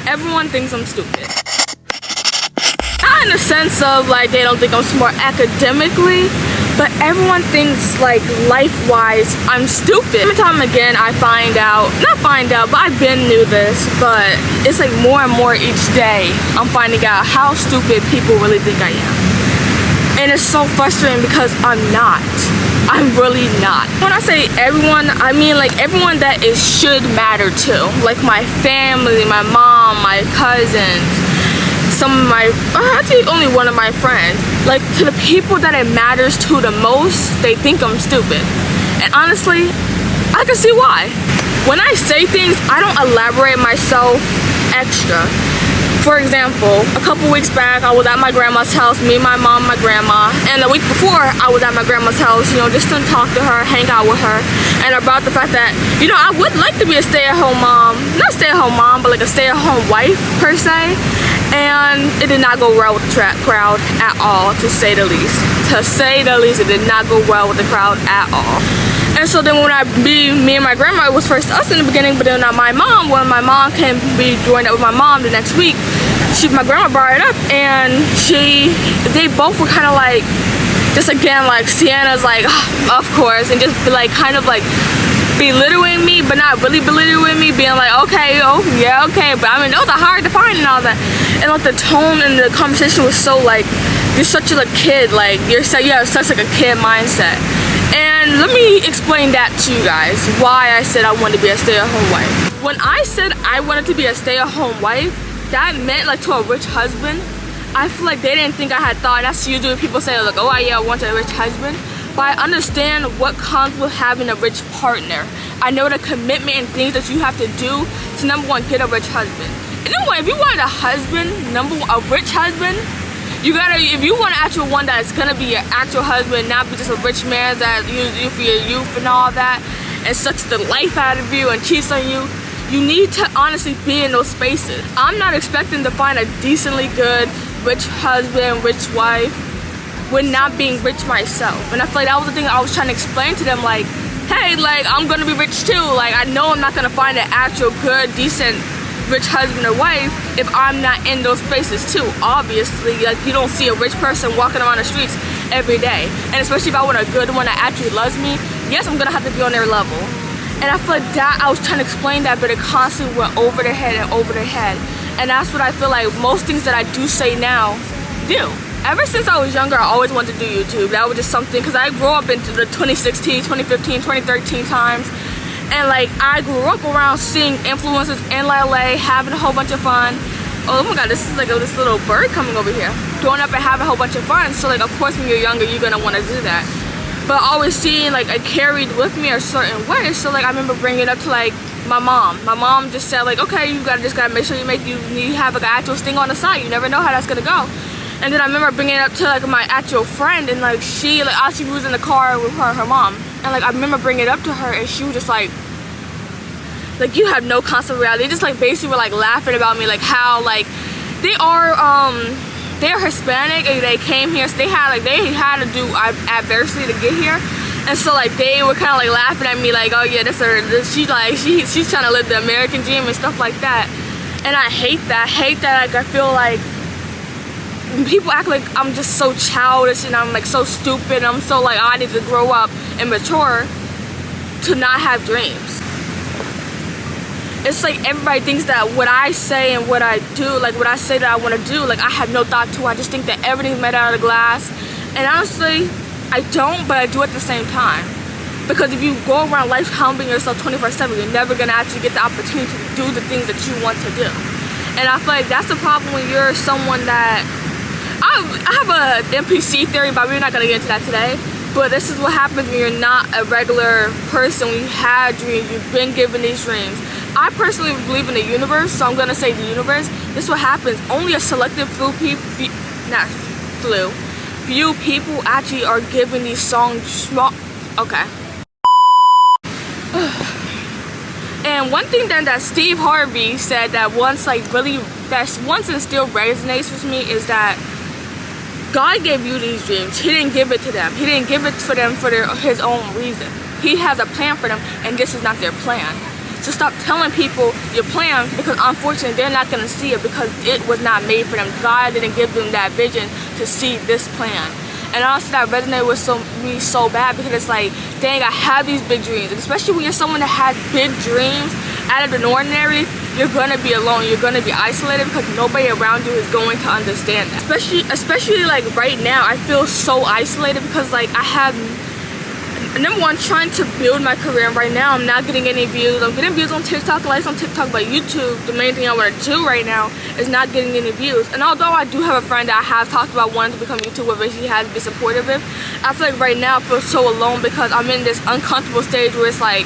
everyone thinks I'm stupid. Not in the sense of like they don't think I'm smart academically, but everyone thinks like life-wise I'm stupid. Every time again I not find out, but I've been knew this, but it's like more and more each day I'm finding out how stupid people really think I am. And it's so frustrating because I'm not. I'm really not. When I say everyone, I mean like everyone that it should matter to. Like my family, my mom, my cousins, some of my, actually only one of my friends. Like to the people that it matters to the most, they think I'm stupid. And honestly, I can see why. When I say things, I don't elaborate myself extra. For example, a couple weeks back, I was at my grandma's house, me, my mom, my grandma, and the week before, I was at my grandma's house, you know, just to talk to her, hang out with her, and about the fact that, you know, I would like to be a stay-at-home mom, not stay-at-home mom, but like a stay-at-home wife, per se, and it did not go well with the crowd at all, to say the least. To say the least, it did not go well with the crowd at all. And so then when me and my grandma, it was first us in the beginning, but then my mom, when my mom can be joined up with my mom the next week, my grandma brought it up, and they both were kind of like, just again, like Sienna's like, oh, of course, and just like kind of like belittling me, but not really belittling me, being like, okay, oh yeah, okay, but I mean those are hard to find and all that, and like the tone and the conversation was so like, you're such a kid, like you have such like a kid mindset. And let me explain that to you guys, why I said I wanted to be a stay-at-home wife. When I said I wanted to be a stay-at-home wife, that meant like to a rich husband. I feel like they didn't think I had thought. That's usually what people say, like, oh yeah, I want a rich husband. But I understand what comes with having a rich partner. I know the commitment and things that you have to do to, number one, get a rich husband. And then if you want a husband, a rich husband, you gotta, if you want an actual one that's gonna be your actual husband, not be just a rich man that uses you for your youth and all that, and sucks the life out of you and cheats on you, you need to honestly be in those spaces. I'm not expecting to find a decently good, rich husband, rich wife, with not being rich myself. And I feel like that was the thing I was trying to explain to them, like, hey, like, I'm gonna be rich too. Like, I know I'm not gonna find an actual good, decent, rich husband or wife if I'm not in those spaces too. Obviously, like, you don't see a rich person walking around the streets every day. And especially if I want a good one that actually loves me, yes, I'm gonna have to be on their level. And I feel like that, I was trying to explain that, but it constantly went over their head and over their head. And that's what I feel like most things that I do say now do. Ever since I was younger, I always wanted to do YouTube. That was just something, because I grew up into the 2016, 2015, 2013 times. And like, I grew up around seeing influencers in LA, having a whole bunch of fun. Oh my god, this is like this little bird coming over here. Growing up and having a whole bunch of fun. So like, of course when you're younger, you're gonna want to do that. But always seeing like, I carried with me a certain way. So like, I remember bringing it up to like my mom. My mom just said like, okay, you just gotta make sure you have like an actual sting on the side. You never know how that's gonna go. And then I remember bringing it up to like my actual friend, and like she was in the car with her mom. And like, I remember bringing it up to her, and she was just like you have no concept of reality. They just like basically were like laughing about me, like how like they're Hispanic and they came here, so they had to do adversity to get here. And so like they were kind of like laughing at me like, oh yeah, she's trying to live the American dream and stuff like that. And I hate that. Like, I feel like people act like I'm just so childish and I'm like so stupid and I'm so like, oh, I need to grow up and mature to not have dreams. It's like everybody thinks that what I say and what I do, like what I say that I want to do, like I have no thought to. I just think that everything's made out of glass. And honestly, I don't, but I do at the same time. Because if you go around life humbling yourself 24/7, you're never going to actually get the opportunity to do the things that you want to do. And I feel like that's the problem when you're someone that... I have a NPC theory, but we're not going to get into that today. But this is what happens when you're not a regular person, when you have dreams, you've been given these dreams. I personally believe in the universe, so I'm going to say the universe. This is what happens. Only a selective few people actually are given these songs. Okay. And one thing that Steve Harvey said that once and still resonates with me is that God gave you these dreams. He didn't give it to them. He didn't give it for them for his own reason. He has a plan for them, and this is not their plan. So stop telling people your plan, because unfortunately they're not going to see it because it was not made for them. God didn't give them that vision to see this plan. And honestly, that resonated with me so bad, because it's like, dang, I have these big dreams. And especially when you're someone that has big dreams out of the ordinary, you're gonna be alone, you're gonna be isolated, because nobody around you is going to understand that. Especially like right now, I feel so isolated, because like I have, number one, trying to build my career, and right now I'm not getting any views. I'm getting views on TikTok, likes on TikTok, but YouTube, the main thing I want to do right now, is not getting any views. And although I do have a friend that I have talked about wanting to become a YouTuber, but she has been supportive of, I feel like right now I feel so alone, because I'm in this uncomfortable stage where it's like,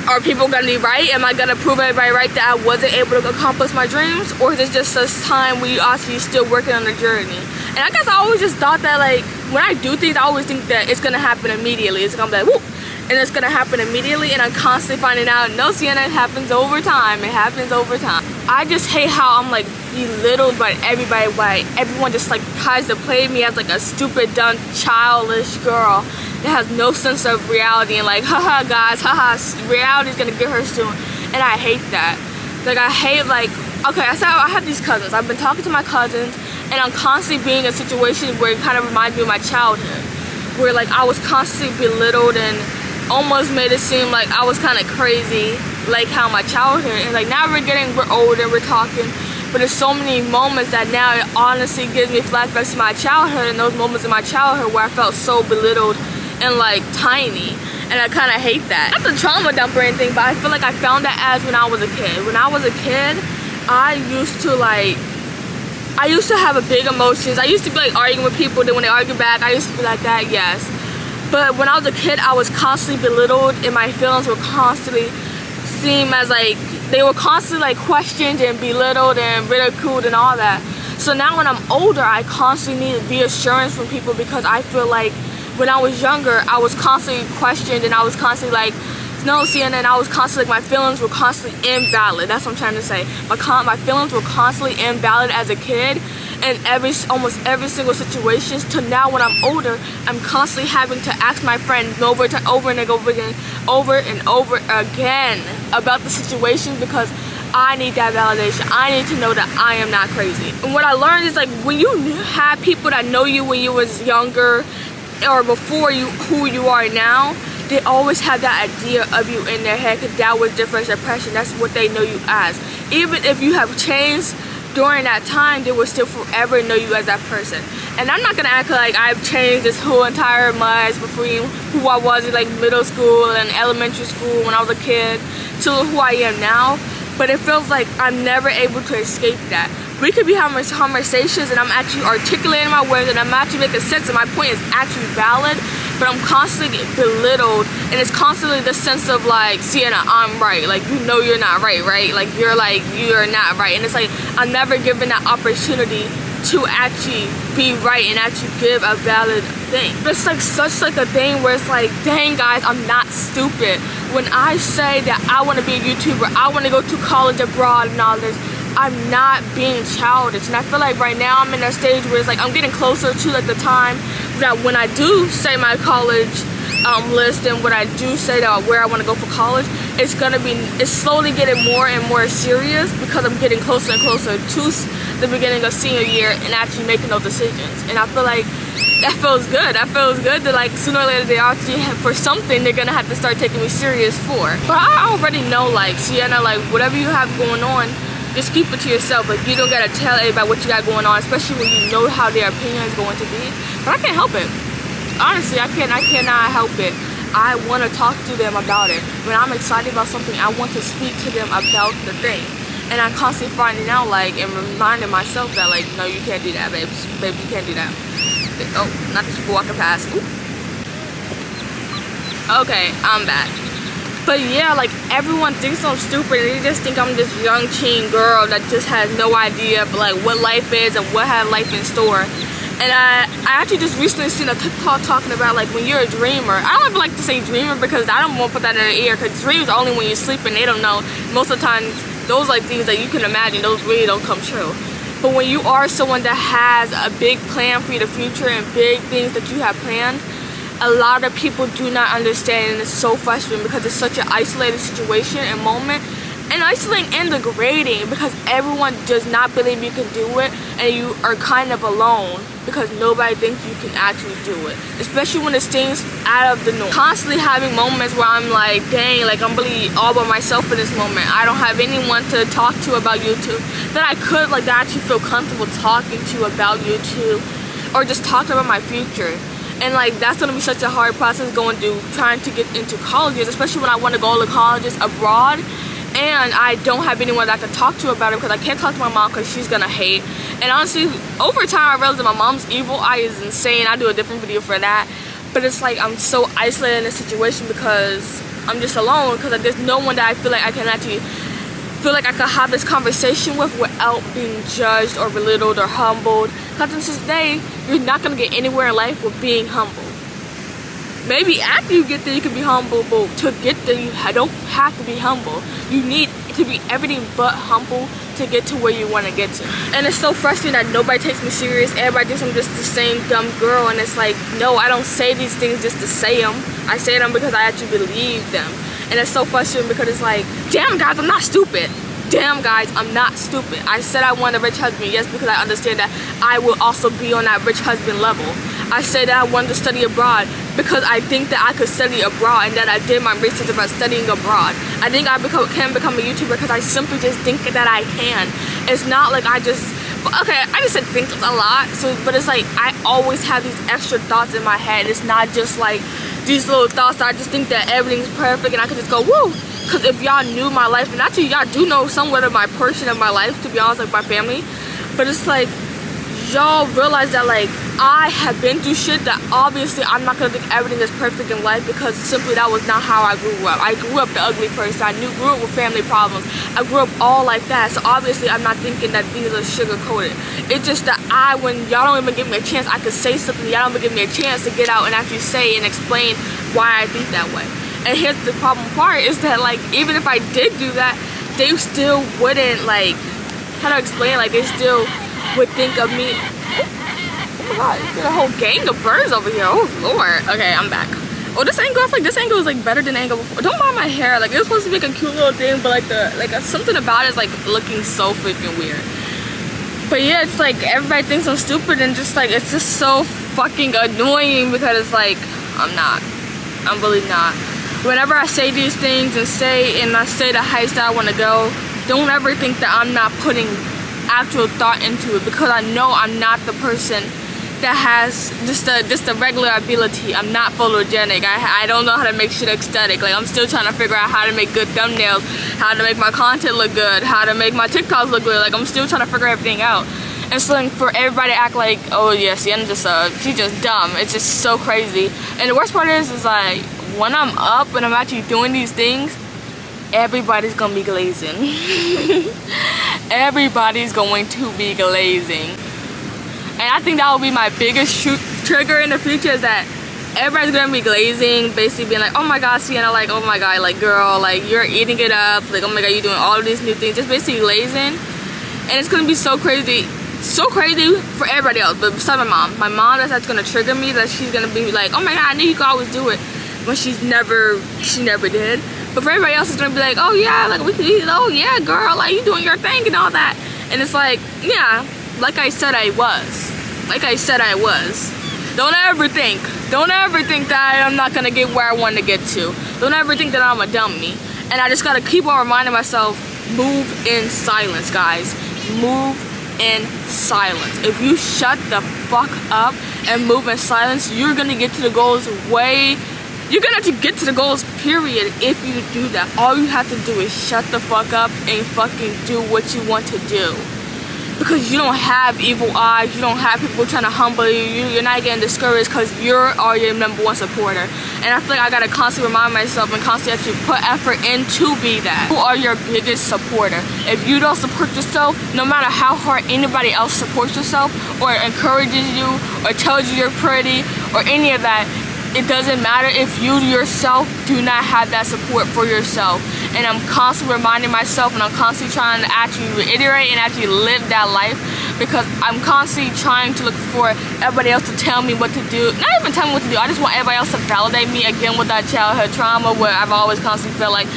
are people gonna be right? Am I gonna prove everybody right that I wasn't able to accomplish my dreams? Or is it just a time where you actually still working on the journey? And I guess I always just thought that, like, when I do things, I always think that it's gonna happen immediately. It's gonna be like, whoop, and it's gonna happen immediately, and I'm constantly finding out, no, Sienna, it happens over time. It happens over time. I just hate how I'm like belittled by everybody, why everyone just like tries to play me as like a stupid, dumb, childish girl that has no sense of reality, and like, haha guys, haha, reality's gonna get her soon. And I hate that. Like, I hate, like, okay, I said I have these cousins. I've been talking to my cousins, and I'm constantly being in a situation where it kind of reminds me of my childhood, where like I was constantly belittled and almost made it seem like I was kind of crazy, like how my childhood. And like now we're older, we're talking, but there's so many moments that now it honestly gives me flashbacks to my childhood, and those moments in my childhood where I felt so belittled and like tiny. And I kind of hate that. Not the trauma dump or anything, but I feel like I found that as when I was a kid. When I was a kid, I used to have a big emotions. I used to be like arguing with people, then when they argue back, I used to be like that, yes. But when I was a kid, I was constantly belittled, and my feelings were constantly seen as like, they were constantly like questioned and belittled and ridiculed and all that. So now when I'm older, I constantly need reassurance from people, because I feel like when I was younger, I was constantly questioned, and I was constantly like, no, Sienna, and I was constantly, like, my feelings were constantly invalid. That's what I'm trying to say. My feelings were constantly invalid as a kid in almost every single situation. To now when I'm older, I'm constantly having to ask my friend over and over again about the situation, because I need that validation. I need to know that I am not crazy. And what I learned is, like, when you have people that know you when you was younger or before who you are now, they always have that idea of you in their head, because that was their first impression. That's what they know you as. Even if you have changed during that time, they will still forever know you as that person. And I'm not gonna act like I've changed this whole entire much between who I was in like middle school and elementary school when I was a kid to who I am now, but it feels like I'm never able to escape that. We could be having conversations and I'm actually articulating my words and I'm actually making sense and my point is actually valid, but I'm constantly belittled, and it's constantly the sense of like, Sienna, I'm right. Like, you know you're not right, right? Like, you're not right. And it's like, I'm never given that opportunity to actually be right and actually give a valid thing. But it's like such like a thing where it's like, dang guys, I'm not stupid. When I say that I want to be a YouTuber, I want to go to college abroad and all this, I'm not being childish. And I feel like right now I'm in that stage where it's like I'm getting closer to like the time that when I do say my college list and when I do say that where I want to go for college, it's slowly getting more and more serious because I'm getting closer and closer to the beginning of senior year and actually making those decisions. And I feel like that feels good. That feels good that like sooner or later they actually have, for something they're gonna have to start taking me serious for. But I already know, like, Sienna, like whatever you have going on, just keep it to yourself. Like, you don't gotta tell everybody what you got going on, especially when you know how their opinion is going to be. But I can't help it. Honestly, I cannot help it. I want to talk to them about it. When I'm excited about something, I want to speak to them about the thing. And I'm constantly finding out, like, and reminding myself that, like, no, you can't do that, babe. Babe, you can't do that. Oh, not just walking past. Ooh. Okay, I'm back. But yeah, like, everyone thinks I'm stupid. They just think I'm this young teen girl that just has no idea of, like, what life is and what has life in store. And I actually just recently seen a TikTok talking about, like, when you're a dreamer. I don't even like to say dreamer because I don't want to put that in their ear, because dreams are only when you're sleeping. They don't know. Most of the time, those like things that you can imagine, those really don't come true. But when you are someone that has a big plan for the future and big things that you have planned, a lot of people do not understand, and it's so frustrating because it's such an isolated situation and moment, and isolating and degrading because everyone does not believe you can do it, and you are kind of alone because nobody thinks you can actually do it, especially when it stings out of the norm. Constantly having moments where I'm like, dang, like I'm really all by myself in this moment. I don't have anyone to talk to about YouTube that I could like that I actually feel comfortable talking to about YouTube, or just talk about my future. And like that's gonna be such a hard process going through trying to get into colleges, especially when I want to go to colleges abroad. And I don't have anyone that I can talk to about it because I can't talk to my mom because she's gonna hate. And honestly, over time I realized that my mom's evil eye is insane. I do a different video for that. But it's like I'm so isolated in this situation because I'm just alone, because like, there's no one that I feel like I can actually feel like I could have this conversation with without being judged or belittled or humbled. Because at this day, you're not gonna get anywhere in life with being humble. Maybe after you get there you can be humble, but to get there you don't have to be humble. You need to be everything but humble to get to where you want to get to. And it's so frustrating that nobody takes me serious. Everybody thinks I'm just the same dumb girl, and it's like, no, I don't say these things just to say them. I say them because I actually believe them. And it's so frustrating because it's like, damn guys, I'm not stupid. Damn guys, I'm not stupid. I said I want a rich husband, yes, because I understand that I will also be on that rich husband level. I said that I wanted to study abroad because I think that I could study abroad, and that I did my research about studying abroad. I think I can become a YouTuber because I simply just think that I can. It's not like I just, okay, I just said think a lot, so, but it's like I always have these extra thoughts in my head. It's not just like these little thoughts that I just think that everything's perfect and I could just go, woo. Because if y'all knew my life, and actually y'all do know somewhat of my portion of my life, to be honest, like my family, but it's like y'all realize that like I have been through shit that obviously I'm not gonna think everything is perfect in life, because simply that was not how I grew up. I grew up the ugly person. I grew up with family problems. I grew up all like that, so obviously I'm not thinking that these are sugar coated. It's just that when y'all don't even give me a chance I could say something, y'all don't even give me a chance to get out and actually say and explain why I think that way. And here's the problem part is that like even if I did do that, they still wouldn't like, how to explain, like they still would think of me. Oh my god, there's a whole gang of birds over here. Oh lord. Okay, I'm back. Oh, this angle, I feel like this angle is like better than the angle before. Don't mind my hair, like it was supposed to be like a cute little thing, but like something about it is like looking so freaking weird. But yeah, it's like everybody thinks I'm stupid, and just like it's just so fucking annoying because it's like I'm not. I'm really not. Whenever I say these things and I say the heights that I want to go, don't ever think that I'm not putting actual thought into it, because I know I'm not the person that has just a regular ability. I'm not photogenic. I don't know how to make shit aesthetic. Like I'm still trying to figure out how to make good thumbnails, how to make my content look good, how to make my TikToks look good. Like I'm still trying to figure everything out. And so like, for everybody to act like, oh yeah, Sienna's just she's just dumb. It's just so crazy. And the worst part is like when I'm up and I'm actually doing these things, everybody's gonna be glazing. Everybody's going to be glazing. And I think that will be my biggest trigger in the future, is that everybody's gonna be glazing, basically being like, oh my god, Sienna, like, oh my god, like, girl, like, you're eating it up, like, oh my god, you're doing all of these new things, just basically glazing. And it's gonna be so crazy for everybody else, but besides my mom, that's gonna trigger me, that she's gonna be like, oh my god, I knew you could always do it, when she never did. But for everybody else, it's gonna be like, oh yeah, like we can eat it, oh yeah, girl, like you doing your thing and all that. And it's like, yeah, like I said I was. Don't ever think that I'm not gonna get where I want to get to. Don't ever think that I'm a dummy. And I just gotta keep on reminding myself, move in silence, guys. Move in silence. If you shut the fuck up and move in silence, you're gonna get to the goals you're gonna have to get to the goals, period, if you do that. All you have to do is shut the fuck up and fucking do what you want to do. Because you don't have evil eyes, you don't have people trying to humble you, you're not getting discouraged because you're your #1 supporter. And I feel like I gotta constantly remind myself and constantly actually put effort in to be that. Who are your biggest supporter? If you don't support yourself, no matter how hard anybody else supports yourself or encourages you or tells you you're pretty or any of that, it doesn't matter if you yourself do not have that support for yourself. And I'm constantly reminding myself, and I'm constantly trying to actually reiterate and actually live that life, because I'm constantly trying to look for everybody else to tell me what to do. Not even tell me what to do, I just want everybody else to validate me, again with that childhood trauma where I've always constantly felt like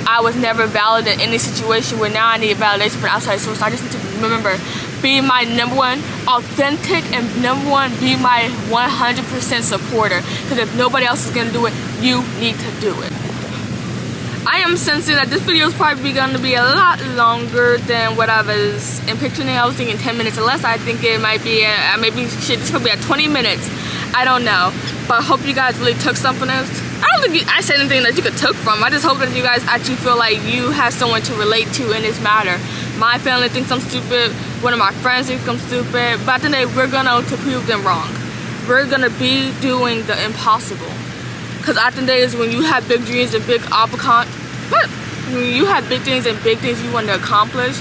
I was never valid in any situation, where now I need validation from outside source. I just need to remember, be my #1 authentic, and #1 be my 100% supporter, because if nobody else is gonna do it, you need to do it. I am sensing that this video is probably going to be a lot longer than what I was picturing. I was thinking 10 minutes or less. I think it might be, maybe shit, this could be at 20 minutes. I don't know. But I hope you guys really took something else. I don't think I said anything that you could take from. I just hope that you guys actually feel like you have someone to relate to in this matter. My family thinks I'm stupid. One of my friends thinks I'm stupid. But at the end of the day, we're going to prove them wrong. We're going to be doing the impossible. Because at the end of the day is when you have big dreams and when you have big things and big things you want to accomplish,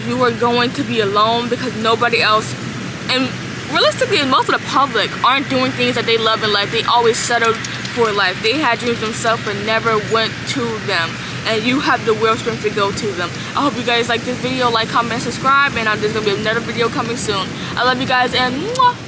you are going to be alone, because nobody else, and realistically most of the public aren't doing things that they love in life. They always settled for life. They had dreams themselves but never went to them, and you have the will strength to go to them. I hope you guys like this video. Like, comment, subscribe, and there's going to be another video coming soon. I love you guys, and mwah!